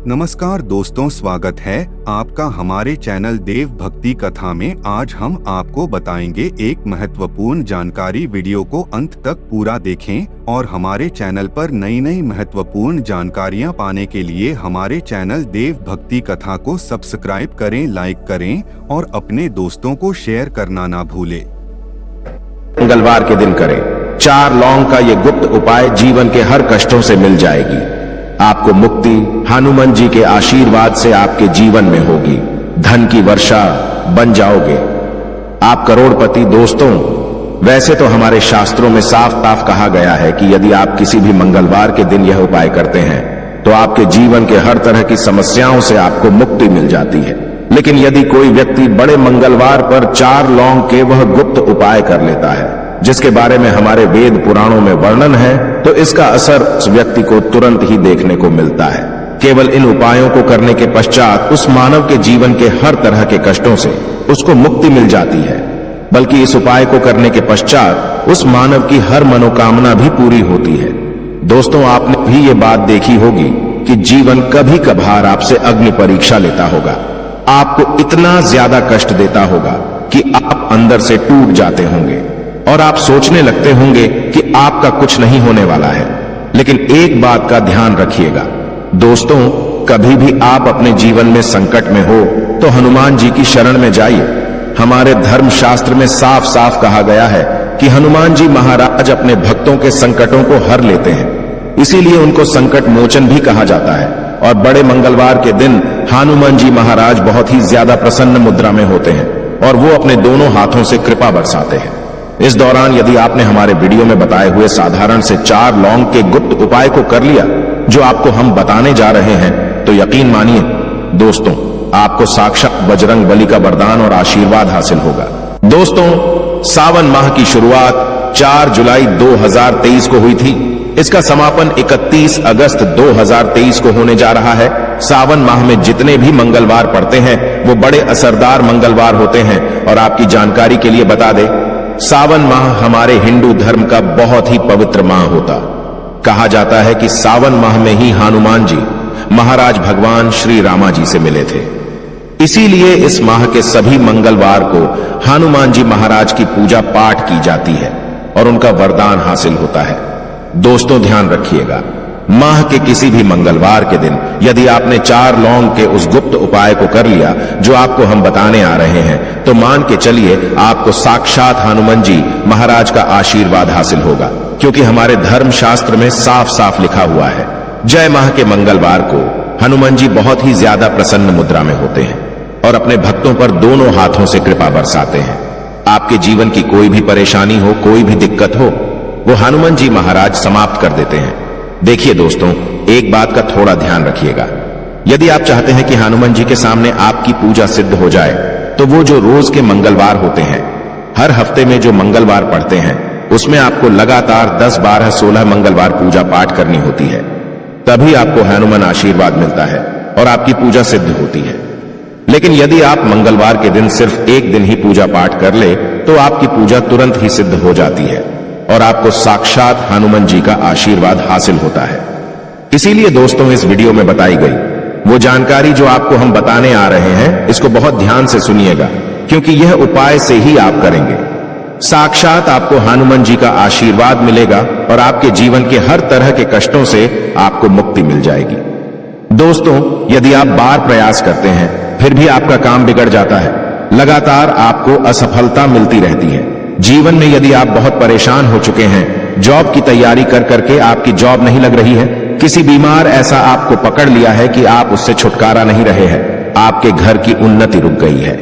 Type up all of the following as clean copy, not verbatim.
नमस्कार दोस्तों, स्वागत है आपका हमारे चैनल देव भक्ति कथा में। आज हम आपको बताएंगे एक महत्वपूर्ण जानकारी। वीडियो को अंत तक पूरा देखें और हमारे चैनल पर नई नई महत्वपूर्ण जानकारियां पाने के लिए हमारे चैनल देव भक्ति कथा को सब्सक्राइब करें, लाइक करें और अपने दोस्तों को शेयर करना ना भूलें। मंगलवार के दिन करें। 4 लौंग का ये गुप्त उपाय जीवन के हर कष्टों से मिल जाएगी। आपको मुक्ति हनुमान जी के आशीर्वाद से आपके जीवन में होगी। धन की वर्षा बन जाओगे, आप करोड़पति। दोस्तों, वैसे तो हमारे शास्त्रों में साफ साफ कहा गया है कि यदि आप किसी भी मंगलवार के दिन यह उपाय करते हैं तो आपके जीवन के हर तरह की समस्याओं से आपको मुक्ति मिल जाती है। लेकिन यदि कोई व्यक्ति बड़े मंगलवार पर 4 लौंग के वह गुप्त उपाय कर लेता है जिसके बारे में हमारे वेद पुराणों में वर्णन है, तो इसका असर उस व्यक्ति को तुरंत ही देखने को मिलता है। केवल इन उपायों को करने के पश्चात उस मानव के जीवन के हर तरह के कष्टों से उसको मुक्ति मिल जाती है। बल्कि इस उपाय को करने के पश्चात उस मानव की हर मनोकामना भी पूरी होती है। दोस्तों, आपने भी ये बात देखी होगी कि जीवन कभी कभार आपसे अग्नि परीक्षा लेता होगा, आपको इतना ज्यादा कष्ट देता होगा कि आप अंदर से टूट जाते होंगे और आप सोचने लगते होंगे कि आपका कुछ नहीं होने वाला है। लेकिन एक बात का ध्यान रखिएगा दोस्तों, कभी भी आप अपने जीवन में संकट में हो तो हनुमान जी की शरण में जाइए। हमारे धर्म शास्त्र में साफ साफ कहा गया है कि हनुमान जी महाराज अपने भक्तों के संकटों को हर लेते हैं, इसीलिए उनको संकट मोचन भी कहा जाता है। और बड़े मंगलवार के दिन हनुमान जी महाराज बहुत ही ज्यादा प्रसन्न मुद्रा में होते हैं और वो अपने दोनों हाथों से कृपा बरसाते हैं। इस दौरान यदि आपने हमारे वीडियो में बताए हुए साधारण से 4 लौंग के गुप्त उपाय को कर लिया जो आपको हम बताने जा रहे हैं, तो यकीन मानिए दोस्तों, आपको साक्षात बजरंग बली का वरदान और आशीर्वाद हासिल होगा। दोस्तों, सावन माह की शुरुआत 4 जुलाई 2023 को हुई थी। इसका समापन 31 अगस्त 2023 को होने जा रहा है। सावन माह में जितने भी मंगलवार पड़ते हैं वो बड़े असरदार मंगलवार होते हैं। और आपकी जानकारी के लिए बता दें, सावन माह हमारे हिंदू धर्म का बहुत ही पवित्र माह होता। कहा जाता है कि सावन माह में ही हनुमान जी महाराज भगवान श्री रामा जी से मिले थे। इसीलिए इस माह के सभी मंगलवार को हनुमान जी महाराज की पूजा पाठ की जाती है और उनका वरदान हासिल होता है। दोस्तों, ध्यान रखिएगा, माह के किसी भी मंगलवार के दिन यदि आपने 4 लौंग के उस गुप्त उपाय को कर लिया जो आपको हम बताने आ रहे हैं, तो मान के चलिए आपको साक्षात हनुमान जी महाराज का आशीर्वाद हासिल होगा। क्योंकि हमारे धर्म शास्त्र में साफ साफ लिखा हुआ है, जय माह के मंगलवार को हनुमान जी बहुत ही ज्यादा प्रसन्न मुद्रा में होते हैं और अपने भक्तों पर दोनों हाथों से कृपा बरसाते हैं। आपके जीवन की कोई भी परेशानी हो, कोई भी दिक्कत हो, वो हनुमान जी महाराज समाप्त कर देते हैं। देखिए दोस्तों, एक बात का थोड़ा ध्यान रखिएगा। यदि आप चाहते हैं कि हनुमान जी के सामने आपकी पूजा सिद्ध हो जाए, तो वो जो रोज के मंगलवार होते हैं, हर हफ्ते में जो मंगलवार पड़ते हैं, उसमें आपको लगातार 10, 12, 16 मंगलवार पूजा पाठ करनी होती है। तभी आपको हनुमान आशीर्वाद मिलता है और आपकी पूजा सिद्ध होती है। लेकिन यदि आप मंगलवार के दिन सिर्फ एक दिन ही पूजा पाठ कर ले तो आपकी पूजा तुरंत ही सिद्ध हो जाती है और आपको साक्षात हनुमान जी का आशीर्वाद हासिल होता है। इसीलिए दोस्तों, इस वीडियो में बताई गई वो जानकारी जो आपको हम बताने आ रहे हैं, इसको बहुत ध्यान से सुनिएगा, क्योंकि यह उपाय से ही आप करेंगे, साक्षात आपको हनुमान जी का आशीर्वाद मिलेगा और आपके जीवन के हर तरह के कष्टों से आपको मुक्ति मिल जाएगी। दोस्तों, यदि आप बार प्रयास करते हैं फिर भी आपका काम बिगड़ जाता है, लगातार आपको असफलता मिलती रहती है, जीवन में यदि आप बहुत परेशान हो चुके हैं, जॉब की तैयारी कर करके आपकी जॉब नहीं लग रही है, किसी बीमार ऐसा आपको पकड़ लिया है कि आप उससे छुटकारा नहीं रहे हैं, आपके घर की उन्नति रुक गई है,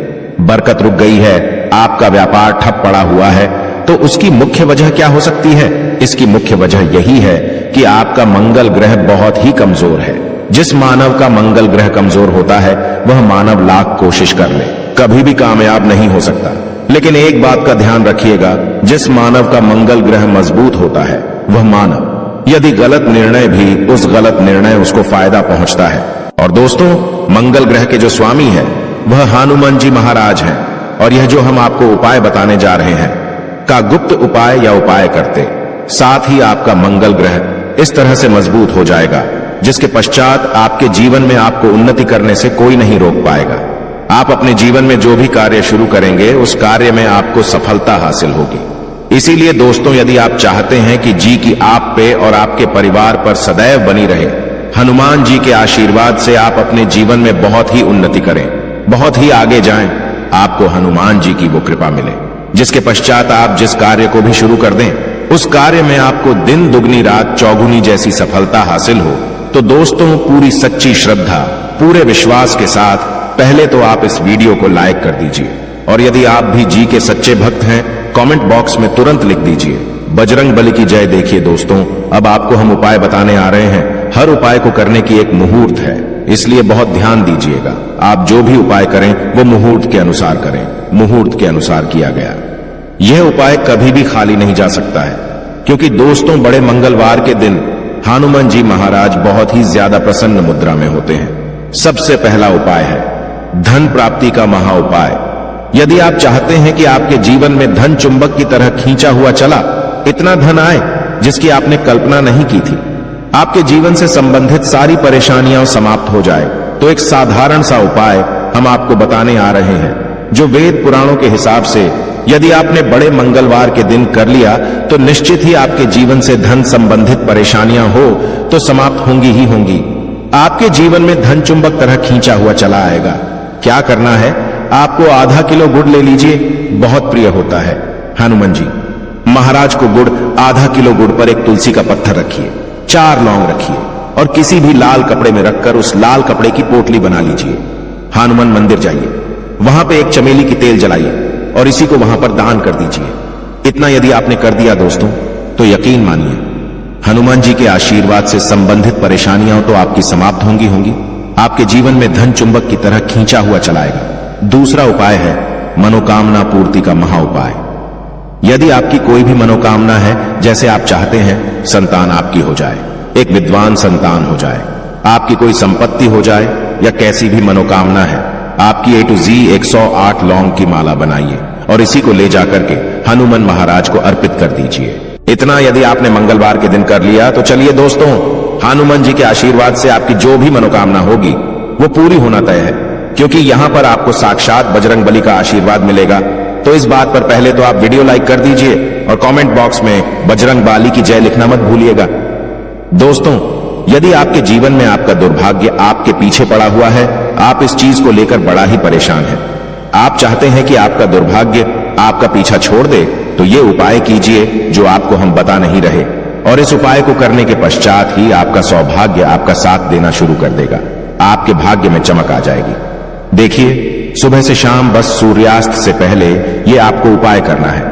बरकत रुक गई है, आपका व्यापार ठप पड़ा हुआ है, तो उसकी मुख्य वजह क्या हो सकती है? इसकी मुख्य वजह यही है कि आपका मंगल ग्रह बहुत ही कमजोर है। जिस मानव का मंगल ग्रह कमजोर होता है वह मानव लाख कोशिश कर ले, कभी भी कामयाब नहीं हो सकता। लेकिन एक बात का ध्यान रखिएगा, जिस मानव का मंगल ग्रह मजबूत होता है वह मानव यदि गलत निर्णय भी उस गलत निर्णय उसको फायदा पहुंचता है। और दोस्तों, मंगल ग्रह के जो स्वामी है वह हनुमान जी महाराज हैं और यह जो हम आपको उपाय बताने जा रहे हैं का गुप्त उपाय या उपाय करते साथ ही आपका मंगल ग्रह इस तरह से मजबूत हो जाएगा जिसके पश्चात आपके जीवन में आपको उन्नति करने से कोई नहीं रोक पाएगा। आप अपने जीवन में जो भी कार्य शुरू करेंगे उस कार्य में आपको सफलता हासिल होगी। इसीलिए दोस्तों, यदि आप चाहते हैं कि जी की आप पे और आपके परिवार पर सदैव बनी रहे, हनुमान जी के आशीर्वाद से आप अपने जीवन में बहुत ही उन्नति करें, बहुत ही आगे जाएं, आपको हनुमान जी की वो कृपा मिले, जिसके पश्चात आप जिस कार्य को भी शुरू कर दें उस कार्य में आपको दिन दुगनी रात चौगुनी जैसी सफलता हासिल हो। तो दोस्तों, पूरी सच्ची श्रद्धा, पूरे विश्वास के साथ पहले तो आप इस वीडियो को लाइक कर दीजिए, और यदि आप भी जी के सच्चे भक्त हैं, कमेंट बॉक्स में तुरंत लिख दीजिए बजरंग बली की जय। देखिए दोस्तों, अब आपको हम उपाय बताने आ रहे हैं। हर उपाय को करने की एक मुहूर्त है, इसलिए बहुत ध्यान दीजिएगा। आप जो भी उपाय करें वो मुहूर्त के अनुसार करें, मुहूर्त के अनुसार किया गया। यह उपाय कभी भी खाली नहीं जा सकता है, क्योंकि दोस्तों, बड़े मंगलवार के दिन हनुमान जी महाराज बहुत ही ज्यादा प्रसन्न मुद्रा में होते हैं। सबसे पहला उपाय है धन प्राप्ति का महा उपाय। यदि आप चाहते हैं कि आपके जीवन में धन चुंबक की तरह खींचा हुआ चला, इतना धन आए जिसकी आपने कल्पना नहीं की थी, आपके जीवन से संबंधित सारी परेशानियां समाप्त हो जाए, तो एक साधारण सा उपाय हम आपको बताने आ रहे हैं, जो वेद पुराणों के हिसाब से यदि आपने बड़े मंगलवार के दिन कर लिया तो निश्चित ही आपके जीवन से धन संबंधित परेशानियां हो तो समाप्त होंगी ही होंगी। आपके जीवन में धन चुंबक तरह खींचा हुआ चला आएगा। क्या करना है, आपको आधा किलो गुड़ ले लीजिए, बहुत प्रिय होता है हनुमान जी महाराज को गुड़। आधा किलो गुड़ पर एक तुलसी का पत्थर रखिए, 4 लौंग रखिए, और किसी भी लाल कपड़े में रखकर उस लाल कपड़े की पोटली बना लीजिए। हनुमान मंदिर जाइए, वहां पे एक चमेली की तेल जलाइए और इसी को वहां पर दान कर दीजिए। इतना यदि आपने कर दिया दोस्तों, तो यकीन मानिए हनुमान जी के आशीर्वाद से संबंधित परेशानियां तो आपकी समाप्त होंगी। आपके जीवन में धन चुंबक की तरह खींचा हुआ चलाएगा। दूसरा उपाय है मनोकामना पूर्ति का महा उपाय। यदि आपकी कोई भी मनोकामना है, जैसे आप चाहते हैं संतान आपकी हो जाए, एक विद्वान संतान हो जाए, आपकी कोई संपत्ति हो जाए, या कैसी भी मनोकामना है, आपकी A to Z 108 लौंग की माला बनाइए और इसी को ले जाकर के हनुमान महाराज को अर्पित कर दीजिए। इतना यदि आपने मंगलवार के दिन कर लिया तो चलिए दोस्तों, हनुमान जी के आशीर्वाद से आपकी जो भी मनोकामना होगी वो पूरी होना तय है, क्योंकि यहां पर आपको साक्षात बजरंग बली का आशीर्वाद मिलेगा। तो इस बात पर पहले तो आप वीडियो लाइक कर दीजिए और कमेंट बॉक्स में बजरंग बली की जय लिखना मत भूलिएगा। दोस्तों, यदि आपके जीवन में आपका दुर्भाग्य आपके पीछे पड़ा हुआ है, आप इस चीज को लेकर बड़ा ही परेशान हैं, आप चाहते हैं कि आपका दुर्भाग्य आपका पीछा छोड़ दे, तो ये उपाय कीजिए जो आपको हम बता नहीं रहे, और इस उपाय को करने के पश्चात ही आपका सौभाग्य आपका साथ देना शुरू कर देगा। आपके भाग्य में चमक आ जाएगी। देखिए, सुबह से शाम बस सूर्यास्त से पहले ये आपको उपाय करना है।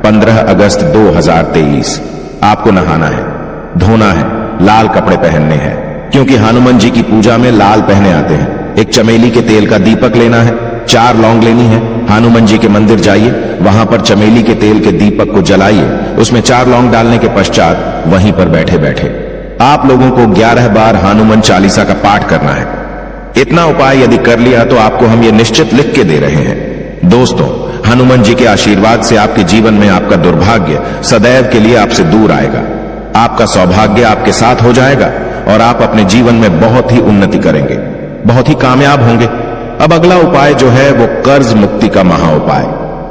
15 अगस्त 2023 आपको नहाना है, धोना है, लाल कपड़े पहनने हैं, क्योंकि हनुमान जी की पूजा में लाल पहने आते हैं। एक चमेली के तेल का दीपक लेना है, 4 लौंग लेनी है। हनुमान जी के मंदिर जाइए, वहां पर चमेली के तेल के दीपक को जलाइए, उसमें 4 लौंग डालने के पश्चात वहीं पर बैठे बैठे आप लोगों को 11 बार हनुमान चालीसा का पाठ करना है। इतना उपाय यदि कर लिया तो आपको हम ये निश्चित लिख के दे रहे हैं दोस्तों, हनुमान जी के आशीर्वाद से आपके जीवन में आपका दुर्भाग्य सदैव के लिए आपसे दूर आएगा। आपका सौभाग्य आपके साथ हो जाएगा और आप अपने जीवन में बहुत ही उन्नति करेंगे, बहुत ही कामयाब होंगे। अब अगला उपाय जो है वो कर्ज मुक्ति का महा उपाय।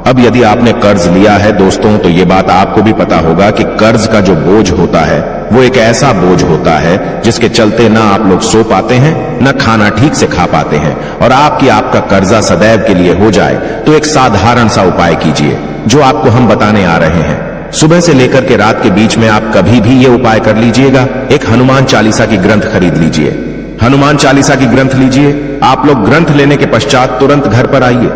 अब यदि आपने कर्ज लिया है दोस्तों, तो ये बात आपको भी पता होगा कि कर्ज का जो बोझ होता है वो एक ऐसा बोझ होता है जिसके चलते ना आप लोग सो पाते हैं, ना खाना ठीक से खा पाते हैं, और आपका कर्जा सदैव के लिए हो जाए तो एक साधारण सा उपाय कीजिए जो आपको हम बताने आ रहे हैं। सुबह से लेकर के रात के बीच में आप कभी भी ये उपाय कर लीजिएगा। एक हनुमान चालीसा की ग्रंथ खरीद लीजिए, हनुमान चालीसा की ग्रंथ लीजिए। आप लोग ग्रंथ लेने के पश्चात तुरंत घर पर आइए,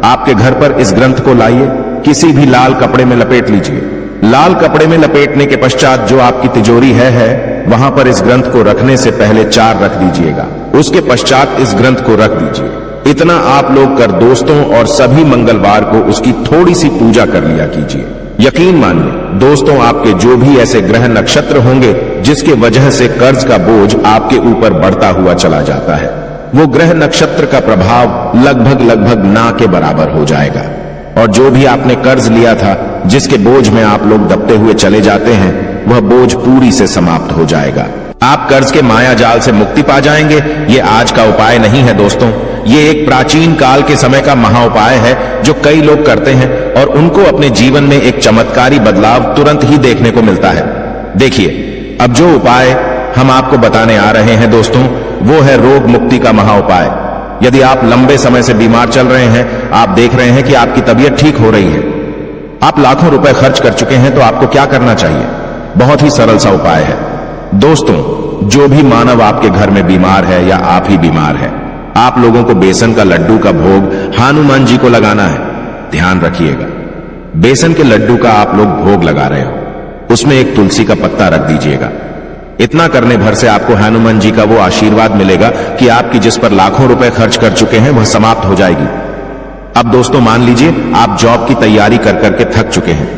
आपके घर पर इस ग्रंथ को लाइए, किसी भी लाल कपड़े में लपेट लीजिए। लाल कपड़े में लपेटने के पश्चात जो आपकी तिजोरी है वहां पर इस ग्रंथ को रखने से पहले 4 रख दीजिएगा, उसके पश्चात इस ग्रंथ को रख दीजिए। इतना आप लोग कर दोस्तों, और सभी मंगलवार को उसकी थोड़ी सी पूजा कर लिया कीजिए। यकीन मानिए दोस्तों, आपके जो भी ऐसे ग्रह नक्षत्र होंगे जिसके वजह से कर्ज का बोझ आपके ऊपर बढ़ता हुआ चला जाता है, वो ग्रह नक्षत्र का प्रभाव लगभग ना के बराबर हो जाएगा, और जो भी आपने कर्ज लिया था जिसके बोझ में आप लोग दबते हुए चले जाते हैं, वह बोझ पूरी से समाप्त हो जाएगा। आप कर्ज के माया जाल से मुक्ति पा जाएंगे। ये आज का उपाय नहीं है दोस्तों, ये एक प्राचीन काल के समय का महा उपाय है जो कई लोग करते हैं और उनको अपने जीवन में एक चमत्कारी बदलाव तुरंत ही देखने को मिलता है। देखिए, अब जो उपाय हम आपको बताने आ रहे हैं दोस्तों, वो है रोग मुक्ति का महा उपाय। यदि आप लंबे समय से बीमार चल रहे हैं, आप देख रहे हैं कि आपकी तबीयत ठीक हो रही है, आप लाखों रुपए खर्च कर चुके हैं, तो आपको क्या करना चाहिए? बहुत ही सरल सा उपाय है दोस्तों। जो भी मानव आपके घर में बीमार है या आप ही बीमार है, आप लोगों को बेसन का लड्डू का भोग हनुमान जी को लगाना है। ध्यान रखिएगा, बेसन के लड्डू का आप लोग भोग लगा रहे हो, उसमें एक तुलसी का पत्ता रख दीजिएगा। इतना करने भर से आपको हनुमान जी का वो आशीर्वाद मिलेगा कि आपकी जिस पर लाखों रुपए खर्च कर चुके हैं वह समाप्त हो जाएगी। अब दोस्तों मान लीजिए आप जॉब की तैयारी कर करके थक चुके हैं,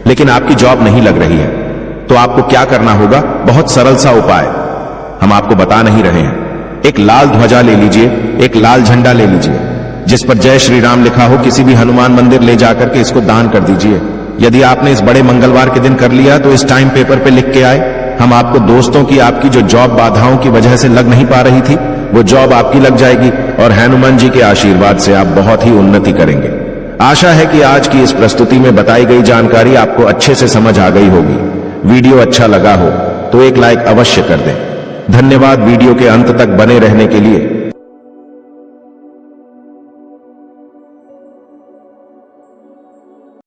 लेकिन आपकी जॉब नहीं लग रही है, तो आपको क्या करना होगा? बहुत सरल सा उपाय हम आपको बता नहीं रहे हैं। एक लाल ध्वजा ले लीजिए, एक लाल झंडा ले लीजिए जिस पर जय श्री राम लिखा हो, किसी भी हनुमान मंदिर ले जाकर के इसको दान कर दीजिए। यदि आपने इस बड़े मंगलवार के दिन कर लिया तो इस टाइम पेपर पे लिख के आए, हम आपको दोस्तों की आपकी जो जॉब बाधाओं की वजह से लग नहीं पा रही थी, वो जॉब आपकी लग जाएगी और हनुमान जी के आशीर्वाद से आप बहुत ही उन्नति करेंगे। आशा है कि आज की इस प्रस्तुति में बताई गई जानकारी आपको अच्छे से समझ आ गई होगी। वीडियो अच्छा लगा हो तो एक लाइक अवश्य कर दें। धन्यवाद वीडियो के अंत तक बने रहने के लिए।